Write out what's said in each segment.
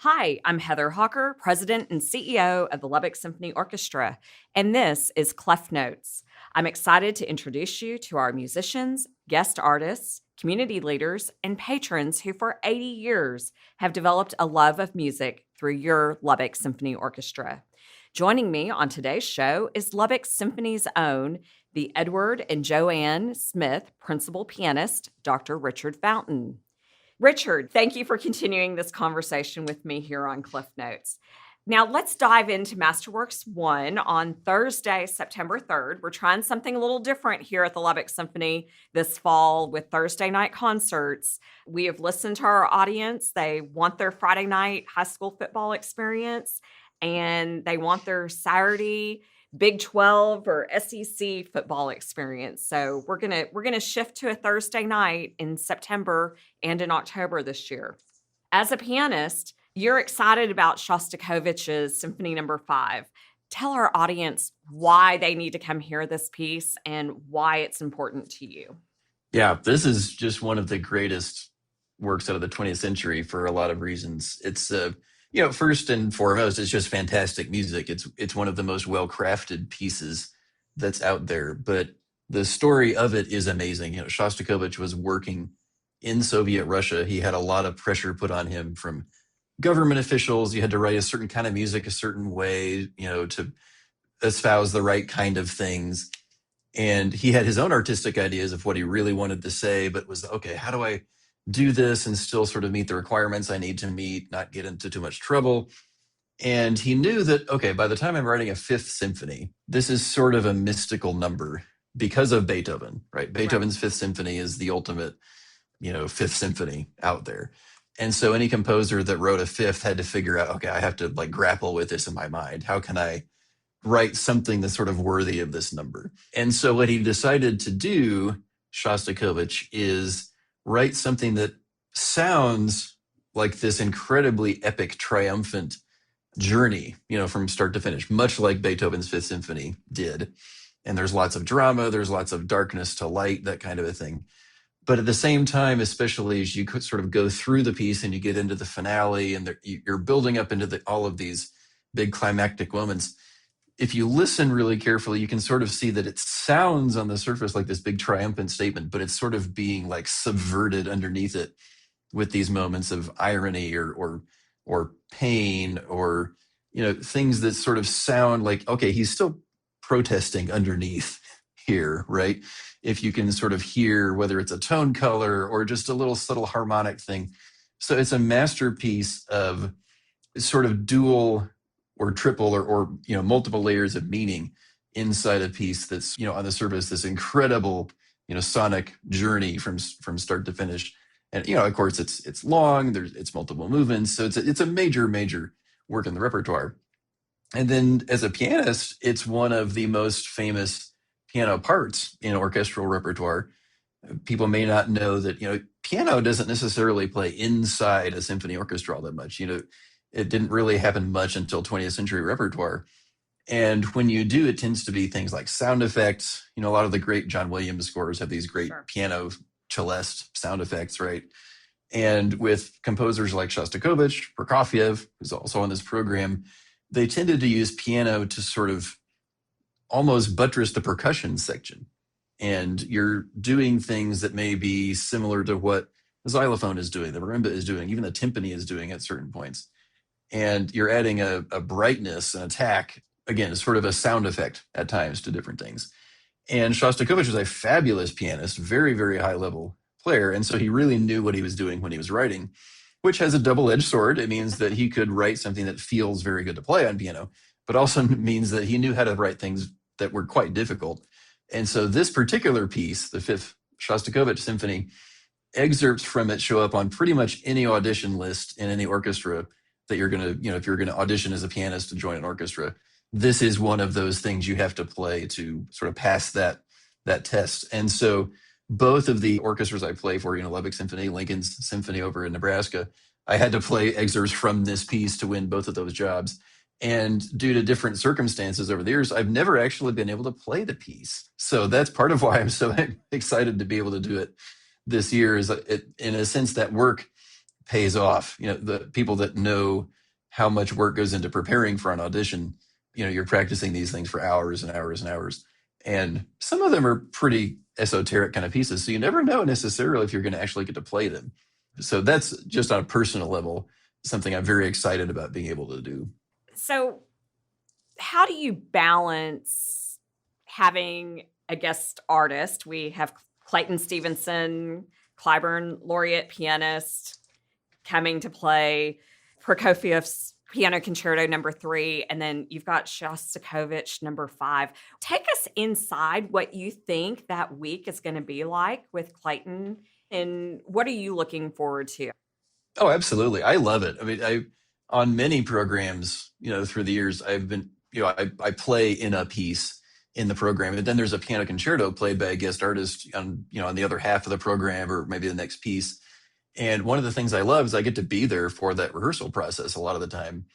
Hi, I'm Heather Hocker, President and CEO of the Lubbock Symphony Orchestra, and this is Clef Notes. I'm excited to introduce you to our musicians, guest artists, community leaders, and patrons who for 80 years have developed a love of music through your Lubbock Symphony Orchestra. Joining me on today's show is Lubbock Symphony's own, the Edward and Joanne Smith Principal Pianist, Dr. Richard Fountain. Richard, thank you for continuing this conversation with me here on Cliff Notes. Now, let's dive into Masterworks 1 on Thursday, September 3rd. We're trying something a little different here at the Lubbock Symphony this fall with Thursday night concerts. We have listened to our audience. They want their Friday night high school football experience, and they want their Saturday Big 12 or SEC football experience. So we're gonna shift to a Thursday night in September and in October this year. As a pianist, you're excited about Shostakovich's Symphony No. 5. Tell our audience why they need to come hear this piece and why it's important to you. Yeah, this is just one of the greatest works out of the 20th century for a lot of reasons. It's first and foremost, it's just fantastic music. It's one of the most well-crafted pieces that's out there. But the story of it is amazing. Shostakovich was working in Soviet Russia. He had a lot of pressure put on him from government officials. You had to write a certain kind of music a certain way, to espouse the right kind of things. And he had his own artistic ideas of what he really wanted to say, but was, okay, how do I do this and still sort of meet the requirements I need to meet, not get into too much trouble? And he knew that, okay, by the time I'm writing a fifth symphony, this is sort of a mystical number because of Beethoven, right? Beethoven's Fifth Symphony is the ultimate, fifth symphony out there. And so any composer that wrote a fifth had to figure out, okay, I have to grapple with this in my mind. How can I write something that's sort of worthy of this number? And so what he decided to do, Shostakovich, is write something that sounds like this incredibly epic, triumphant journey, from start to finish, much like Beethoven's Fifth Symphony did. And there's lots of drama, there's lots of darkness to light, that kind of a thing. But at the same time, especially as you could sort of go through the piece and you get into the finale and you're building up into all of these big climactic moments, if you listen really carefully, you can sort of see that it sounds on the surface like this big triumphant statement, but it's sort of being subverted underneath it with these moments of irony or pain or, things that sort of sound like, okay, he's still protesting underneath here, right? If you can sort of hear whether it's a tone color or just a little subtle harmonic thing. So it's a masterpiece of sort of dual or triple or multiple layers of meaning inside a piece that's, on the surface, this incredible, sonic journey from start to finish. And, of course, it's long, it's multiple movements. So it's a major, major work in the repertoire. And then as a pianist, it's one of the most famous piano parts in orchestral repertoire. People may not know that, piano doesn't necessarily play inside a symphony orchestra all that much. It didn't really happen much until 20th century repertoire. And when you do, it tends to be things like sound effects. A lot of the great John Williams scores have these great piano celeste sound effects, right? And with composers like Shostakovich, Prokofiev, who's also on this program, they tended to use piano to sort of almost buttress the percussion section. And you're doing things that may be similar to what the xylophone is doing, the marimba is doing, even the timpani is doing at certain points. And you're adding a brightness, an attack, again, sort of a sound effect at times to different things. And Shostakovich was a fabulous pianist, very, very high level player. And so he really knew what he was doing when he was writing, which has a double-edged sword. It means that he could write something that feels very good to play on piano, but also means that he knew how to write things that were quite difficult. And so this particular piece, the Fifth Shostakovich Symphony, excerpts from it show up on pretty much any audition list in any orchestra that you're going to, if you're going to audition as a pianist to join an orchestra. This is one of those things you have to play to sort of pass that test. And so both of the orchestras I play for, Lubbock Symphony, Lincoln's Symphony over in Nebraska, I had to play excerpts from this piece to win both of those jobs. And due to different circumstances over the years, I've never actually been able to play the piece. So that's part of why I'm so excited to be able to do it this year, is in a sense that work pays off. The people that know how much work goes into preparing for an audition, you're practicing these things for hours and hours and hours. And some of them are pretty esoteric kind of pieces. So you never know necessarily if you're going to actually get to play them. So that's just on a personal level, something I'm very excited about being able to do. So, how do you balance having a guest artist? We have Clayton Stevenson, Clyburn laureate pianist, coming to play Prokofiev's Piano Concerto number 3, and then you've got Shostakovich number 5. Take us inside what you think that week is going to be like with Clayton, and what are you looking forward to? Oh, absolutely. I love it. I mean, on many programs, through the years, I've been, I play in a piece in the program, and then there's a piano concerto played by a guest artist on the other half of the program or maybe the next piece. And one of the things I love is I get to be there for that rehearsal process a lot of the time.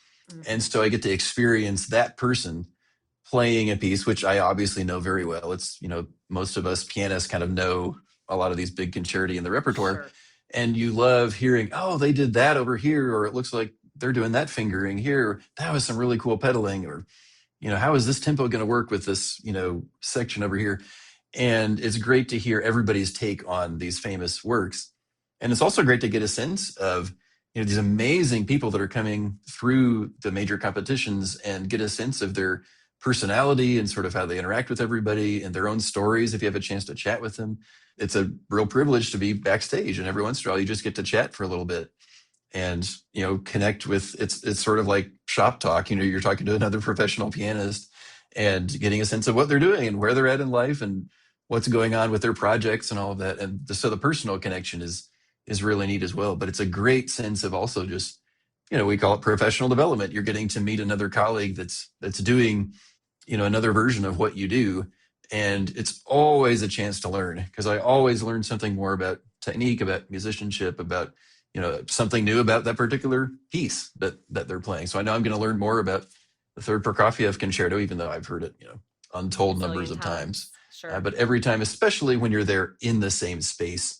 And so I get to experience that person playing a piece, which I obviously know very well. It's, most of us pianists kind of know a lot of these big concerti in the repertoire. Sure. And you love hearing, oh, they did that over here, or it looks like they're doing that fingering here. That was some really cool pedaling, or, how is this tempo going to work with this, section over here? And it's great to hear everybody's take on these famous works. And it's also great to get a sense of, these amazing people that are coming through the major competitions and get a sense of their personality and sort of how they interact with everybody and their own stories if you have a chance to chat with them. It's a real privilege to be backstage, and every once in a while you just get to chat for a little bit and, connect with, it's sort of like shop talk. You're talking to another professional pianist and getting a sense of what they're doing and where they're at in life and what's going on with their projects and all of that. And so the personal connection is really neat as well. But it's a great sense of also just, we call it professional development. You're getting to meet another colleague that's doing, another version of what you do. And it's always a chance to learn, because I always learn something more about technique, about musicianship, about, something new about that particular piece that they're playing. So I know I'm going to learn more about the third Prokofiev concerto, even though I've heard it, untold numbers of times. Sure. But every time, especially when you're there in the same space,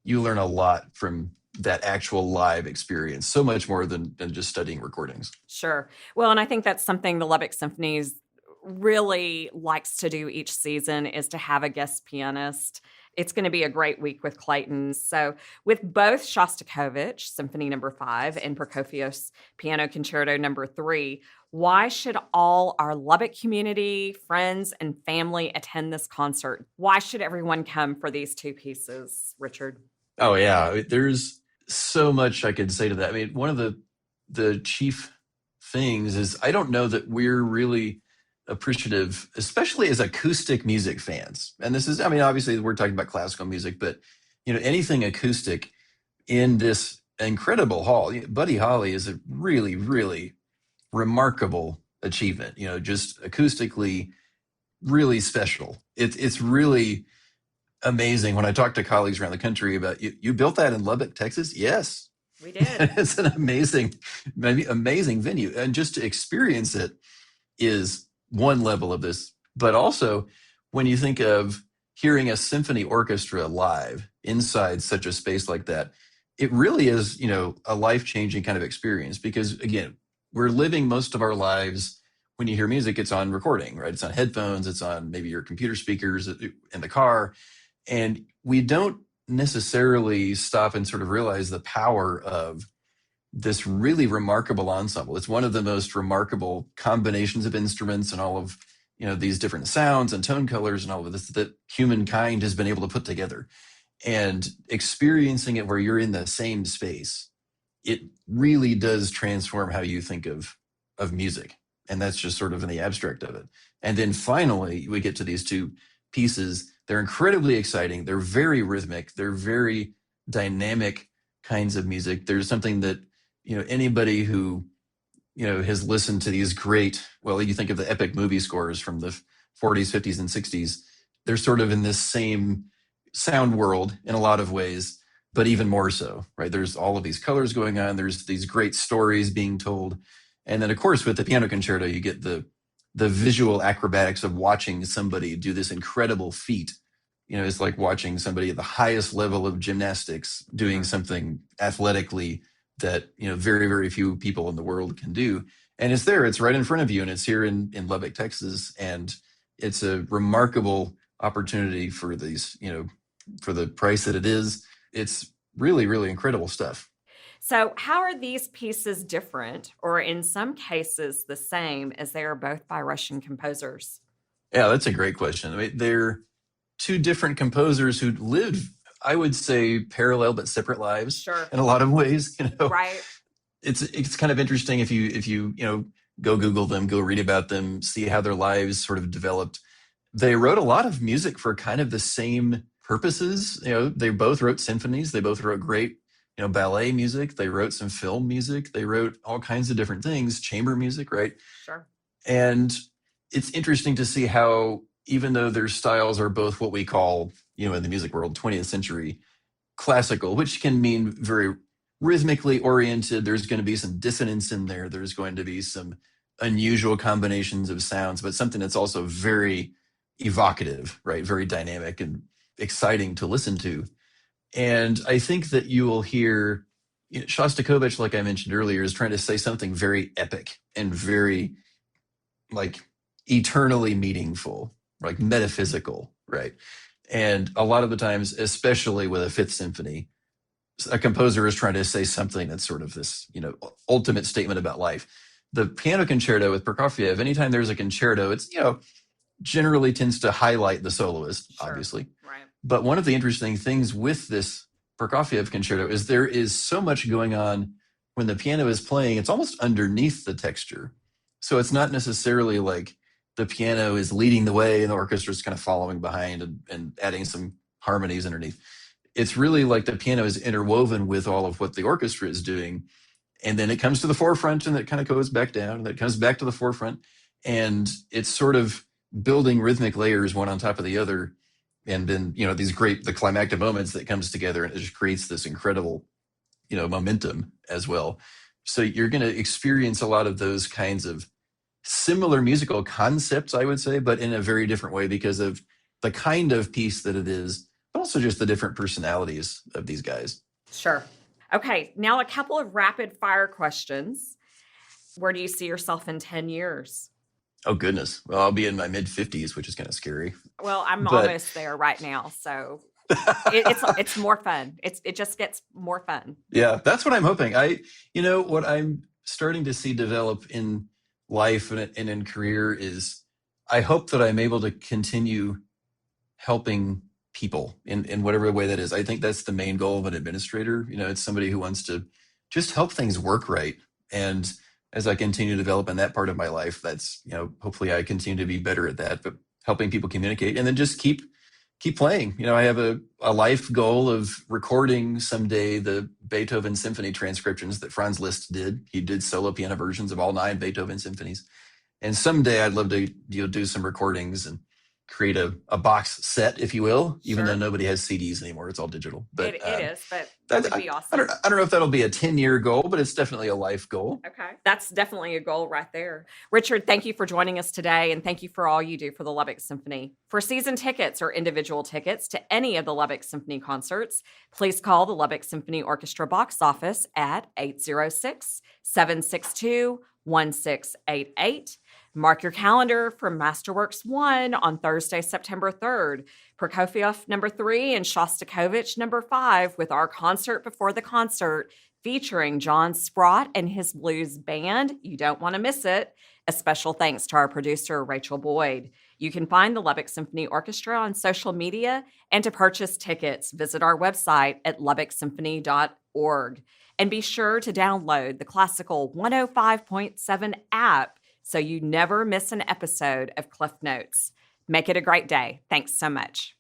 you learn a lot from that actual live experience, so much more than just studying recordings. Sure. Well, and I think that's something the Lubbock Symphony's really likes to do each season, is to have a guest pianist. It's going to be a great week with Clayton. So with both Shostakovich Symphony number 5 and Prokofiev's Piano Concerto number 3, why should all our Lubbock community, friends, and family attend this concert? Why should everyone come for these 2 pieces, Richard? Oh, yeah. There's so much I could say to that. I mean, one of the chief things is I don't know that we're really appreciative, especially as acoustic music fans. And this is, I mean, obviously we're talking about classical music, but, anything acoustic in this incredible hall. Buddy Holly is a really, really remarkable achievement, just acoustically really special. It's really amazing. When I talk to colleagues around the country about, you built that in Lubbock, Texas? Yes. We did. It's an amazing venue. And just to experience it is one level of this. But also, when you think of hearing a symphony orchestra live inside such a space like that, it really is, a life-changing kind of experience. Because again, we're living most of our lives, when you hear music, it's on recording, right? It's on headphones, it's on maybe your computer speakers in the car. And we don't necessarily stop and sort of realize the power of this really remarkable ensemble. It's one of the most remarkable combinations of instruments and all of, these different sounds and tone colors and all of this that humankind has been able to put together. And experiencing it where you're in the same space, it really does transform how you think of music. And that's just sort of in the abstract of it. And then finally, we get to these 2 pieces. They're incredibly exciting. They're very rhythmic. They're very dynamic kinds of music. There's something that, anybody who, has listened to these great, well, you think of the epic movie scores from the 40s, 50s, and 60s, they're sort of in this same sound world in a lot of ways, but even more so, right? There's all of these colors going on. There's these great stories being told. And then, of course, with the piano concerto, you get the visual acrobatics of watching somebody do this incredible feat. It's like watching somebody at the highest level of gymnastics doing something athletically that, very, very few people in the world can do. And it's there, it's right in front of you, and it's here in Lubbock, Texas. And it's a remarkable opportunity for these, for the price that it is. It's really, really incredible stuff. So, how are these pieces different, or in some cases the same, as they are both by Russian composers? Yeah, that's a great question. I mean, they're two different composers who live, I would say, parallel but separate lives Sure. in a lot of ways. Right. It's kind of interesting if you go Google them, go read about them, see how their lives sort of developed. They wrote a lot of music for kind of the same purposes. They both wrote symphonies. They both wrote great, ballet music. They wrote some film music. They wrote all kinds of different things, chamber music, right? Sure. And it's interesting to see how, even though their styles are both what we call, in the music world, 20th century classical, which can mean very rhythmically oriented. There's going to be some dissonance in there. There's going to be some unusual combinations of sounds, but something that's also very evocative, right? Very dynamic and exciting to listen to. And I think that you will hear, Shostakovich, like I mentioned earlier, is trying to say something very epic and very like eternally meaningful, like metaphysical, right? And a lot of the times, especially with a Fifth Symphony, a composer is trying to say something that's sort of this, ultimate statement about life. The piano concerto with Prokofiev, anytime there's a concerto, it's, generally tends to highlight the soloist, Sure. obviously. Right. But one of the interesting things with this Prokofiev concerto is there is so much going on when the piano is playing, it's almost underneath the texture. So it's not necessarily like the piano is leading the way and the orchestra is kind of following behind and adding some harmonies underneath. It's really like the piano is interwoven with all of what the orchestra is doing. And then it comes to the forefront and it kind of goes back down and it comes back to the forefront. And it's sort of building rhythmic layers one on top of the other. And then, these great, the climactic moments that comes together and it just creates this incredible, momentum as well. So you're going to experience a lot of those kinds of similar musical concepts, I would say, but in a very different way because of the kind of piece that it is, but also just the different personalities of these guys. Sure. Okay, now a couple of rapid fire questions. Where do you see yourself in 10 years? Oh, goodness. Well, I'll be in my mid-50s, which is kind of scary. Well, I'm But almost there right now, so it's more fun. It just gets more fun. yeah, that's what I'm hoping. What I'm starting to see develop in life and in career is I hope that I'm able to continue helping people in whatever way that is. I think that's the main goal of an administrator. It's somebody who wants to just help things work right. And as I continue to develop in that part of my life, that's, hopefully I continue to be better at that, but helping people communicate and then just keep playing. I have a life goal of recording someday the Beethoven symphony transcriptions that Franz Liszt did. He did solo piano versions of all 9 Beethoven symphonies. And someday I'd love to do some recordings and create a box set, if you will, even though nobody has CDs anymore. It's all digital. But it is, but that would be awesome. I don't know if that'll be a 10-year goal, but it's definitely a life goal. Okay. That's definitely a goal right there. Richard, thank you for joining us today, and thank you for all you do for the Lubbock Symphony. For season tickets or individual tickets to any of the Lubbock Symphony concerts, please call the Lubbock Symphony Orchestra box office at 806-762-1688. Mark your calendar for Masterworks 1 on Thursday, September 3rd, Prokofiev number 3 and Shostakovich number 5 with our concert before the concert featuring John Sprott and his blues band. You don't want to miss it. A special thanks to our producer, Rachel Boyd. You can find the Lubbock Symphony Orchestra on social media, and to purchase tickets, visit our website at lubbocksymphony.org. And be sure to download the Classical 105.7 app so you never miss an episode of Cliff Notes. Make it a great day. Thanks so much.